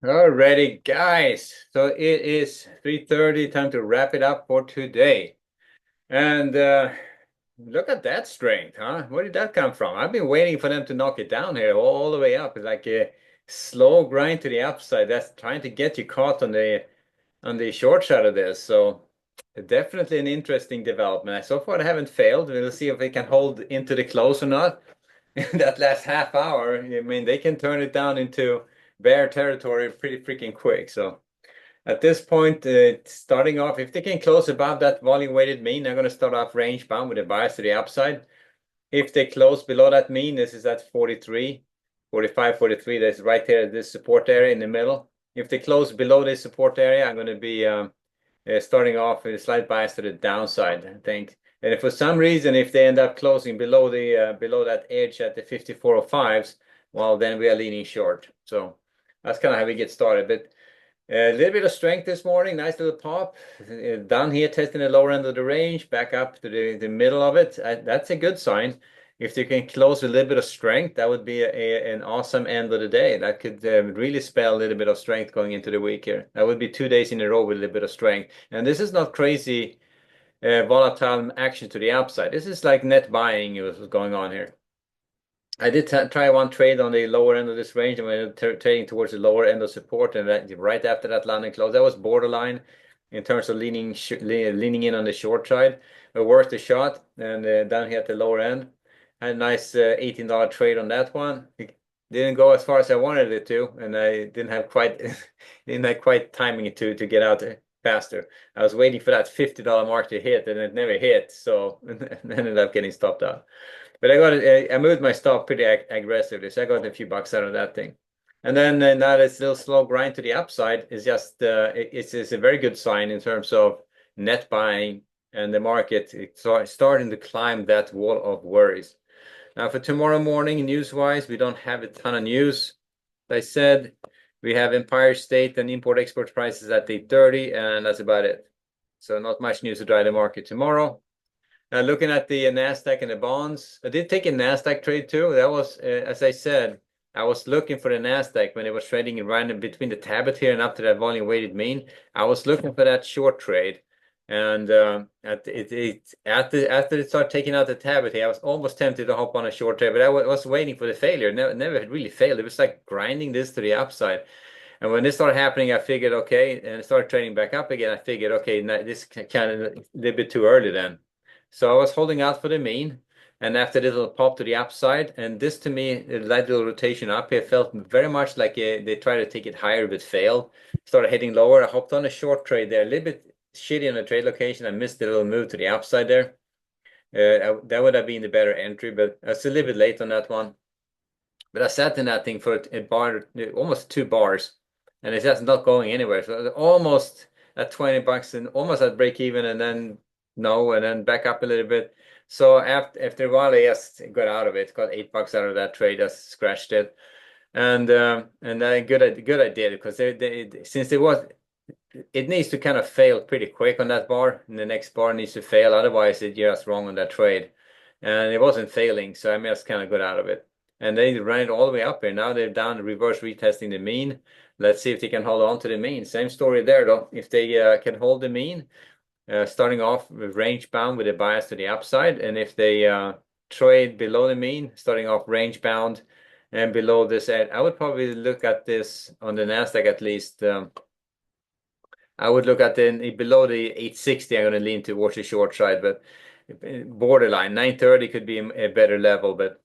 Alrighty, guys. So it is 3:30, time to wrap it up for today. And look at that strength, huh? Where did that come from? I've been waiting for them to knock it down here all the way up. It's like a slow grind to the upside. That's trying to get you caught on the short side of this. So definitely an interesting development. So far, they haven't failed. We'll see if they can hold into the close or not. In that last half hour, I mean, they can turn it down into bear territory pretty freaking quick. So at this point, starting off, if they can close above that volume weighted mean, they're going to start off range bound with a bias to the upside. If they close below that mean, this is at 43, 45, 43. That's right there, this support area in the middle. If they close below this support area, I'm going to be starting off with a slight bias to the downside, I think. And if for some reason, if they end up closing below the below that edge at the 5405s, well, then we are leaning short. So that's kind of how we get started. But a little bit of strength this morning, nice little pop. Down here, testing the lower end of the range, back up to the middle of it. That's a good sign. If they can close with a little bit of strength, that would be an awesome end of the day. That could really spell a little bit of strength going into the week here. That would be 2 days in a row with a little bit of strength. And this is not crazy volatile action to the upside. This is like net buying was going on here. I did try one trade on the lower end of this range, and we trading towards the lower end of support, and right after that London close, that was borderline in terms of leaning in on the short side. But worth the shot, and down here at the lower end, had a nice $18 trade on that one. It didn't go as far as I wanted it to, and I didn't have quite didn't have quite timing to get out faster. I was waiting for that $50 mark to hit, and it never hit, so ended up getting stopped out. But I moved my stop pretty aggressively, so I got a few bucks out of that thing. And then now this little slow grind to the upside is just it's a very good sign in terms of net buying and the market starting to climb that wall of worries. Now for tomorrow morning, news-wise, we don't have a ton of news. As I said, we have Empire State and import-export prices at 8:30, and that's about it. So not much news to drive the market tomorrow. Looking at the Nasdaq and the bonds, I did take a Nasdaq trade too. That was, as I said, I was looking for the Nasdaq when it was trading right in between the tablet here and up to that volume weighted mean. I was looking for that short trade, and after it started taking out the tablet here, I was almost tempted to hop on a short trade, but I was waiting for the failure. Never had really failed. It was like grinding this to the upside. And when this started happening, I figured, okay, and it started trading back up again. I figured, okay, this kind of a little bit too early then. So I was holding out for the mean, and after this little pop to the upside, and this to me, that little rotation up here felt very much like they tried to take it higher but failed. Started hitting lower. I hopped on a short trade there, a little bit shitty on the trade location. I missed the little move to the upside there. That would have been the better entry, but I was a little bit late on that one. But I sat in that thing for a bar, almost 2 bars, and it's just not going anywhere. So almost at 20 bucks and almost at break even, and then no, and then back up a little bit. So after a while, I just got out of it. Got $8 out of that trade. Just scratched it, and then good I did because since it needs to kind of fail pretty quick on that bar, and the next bar needs to fail. Otherwise, it's just wrong on that trade, and it wasn't failing, so I just kind of got out of it. And they ran it all the way up here. Now they're down reverse retesting the mean. Let's see if they can hold on to the mean. Same story there though. If they can hold the mean, starting off with range bound with a bias to the upside, and if they trade below the mean, starting off range bound and below this edge, I would probably look at this on the Nasdaq at least. I would look at the below the 860. I'm going to lean towards the short side, but borderline 930 could be a better level, but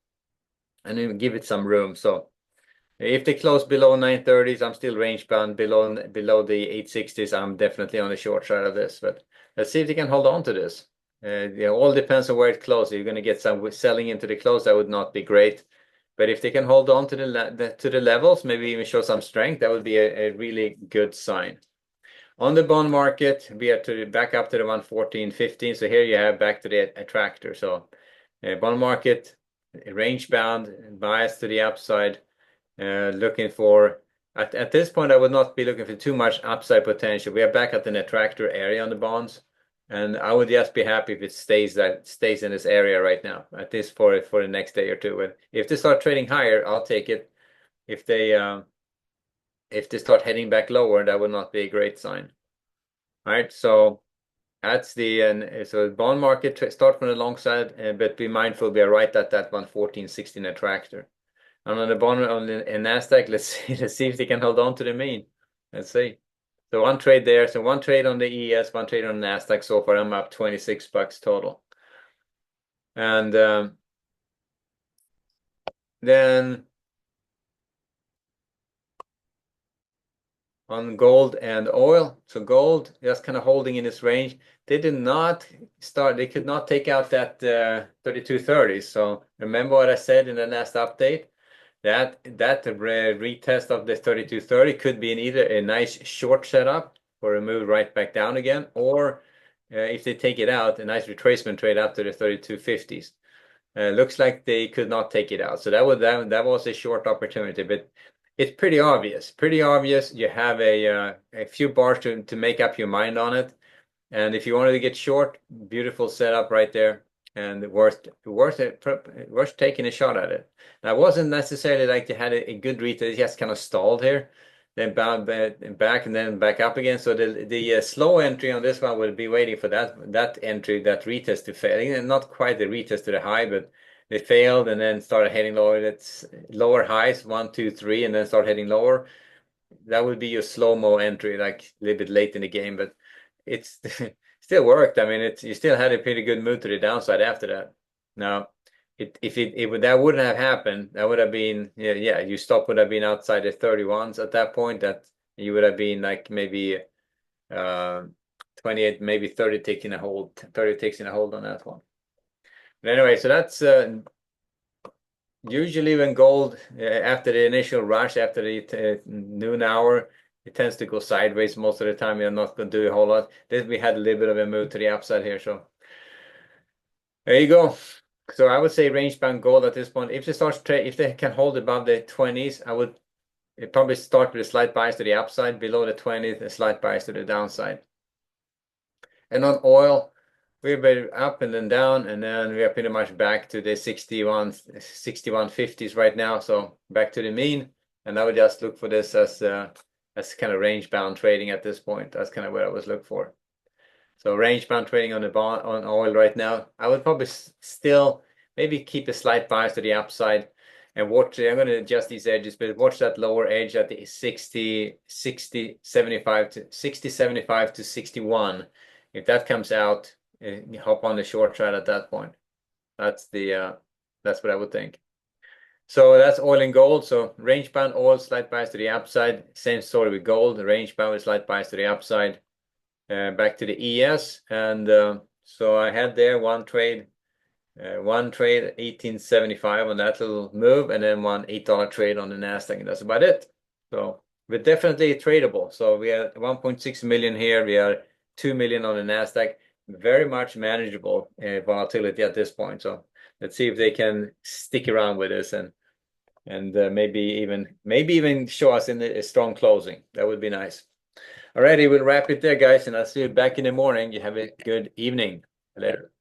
and then give it some room. So if they close below 930s, I'm still range bound. Below the 860s, I'm definitely on the short side of this. But let's see if they can hold on to this. All depends on where it closes. You're going to get some selling into the close. That would not be great. But if they can hold on to the levels, maybe even show some strength, that would be a really good sign. On the bond market, we are back up to the 114.15. So here you have back to the attractor. So bond market, range bound, bias to the upside. Looking for at this point, I would not be looking for too much upside potential. We are back at the attractor area on the bonds, and I would just be happy if it stays in this area right now, at least for the next day or two. And if they start trading higher, I'll take it. If they if they start heading back lower, that would not be a great sign. All right, so that's so bond market start from the long side, but be mindful we are right at that 114.16 attractor. And on the bond on the Nasdaq, let's see if they can hold on to the mean. Let's see. So one trade there. So one trade on the ES, one trade on the Nasdaq. So far, I'm up $26 total. And then on gold and oil. So gold just kind of holding in this range. They did not start. They could not take out that 3230. So remember what I said in the last update. That retest of the 3230 could be either a nice short setup or a move right back down again, or if they take it out, a nice retracement trade up to the 3250s. Looks like they could not take it out, so that was a short opportunity, but it's pretty obvious. Pretty obvious. You have a few bars to make up your mind on it, and if you wanted to get short, beautiful setup right there. And worth taking a shot at it. Now, it wasn't necessarily like they had a good retest; it just kind of stalled here, then bound back and then back up again. So the slow entry on this one would be waiting for that entry, that retest to fail. Not quite the retest to the high, but they failed and then started heading lower. That's lower highs 1, 2, 3, and then start heading lower. That would be your slow-mo entry, like a little bit late in the game, but it's still worked. I mean, you still had a pretty good move to the downside after that. Now, if that wouldn't have happened, that would have been your stop would have been outside the 31s at that point. That you would have been like maybe 28, maybe 30 taking a hold, 30 taking a hold on that one. But anyway, so that's usually when gold after the initial rush, after the noon hour, it tends to go sideways most of the time. You're not going to do a whole lot. Then we had a little bit of a move to the upside here, so there you go. So I would say range bound gold at this point. If they can hold above the 20s, I would probably start with a slight bias to the upside. Below the 20s, a slight bias to the downside. And on oil, we've been up and then down, and then we are pretty much back to the 61.50s right now. So back to the mean, and I would just look for this as kind of range bound trading at this point. That's kind of what I was looking for. So range bound trading on oil right now. I would probably still maybe keep a slight bias to the upside and watch. I'm going to adjust these edges, but watch that lower edge at the 60, 75 to 61. If that comes out, hop on the short side at that point. That's what I would think. So that's oil and gold. So range bound oil, slight bias to the upside. Same story with gold. Range bound with slight bias to the upside. Back to the ES, and so I had there one trade 1875 on that little move, and then one $8 trade on the Nasdaq, and that's about it. So we're definitely tradable. So we are 1.6 million here. We are 2 million on the Nasdaq. Very much manageable volatility at this point. So let's see if they can stick around with us and maybe even show us in a strong closing. That would be nice. Alrighty, we'll wrap it there, guys, and I'll see you back in the morning. You have a good evening. Later.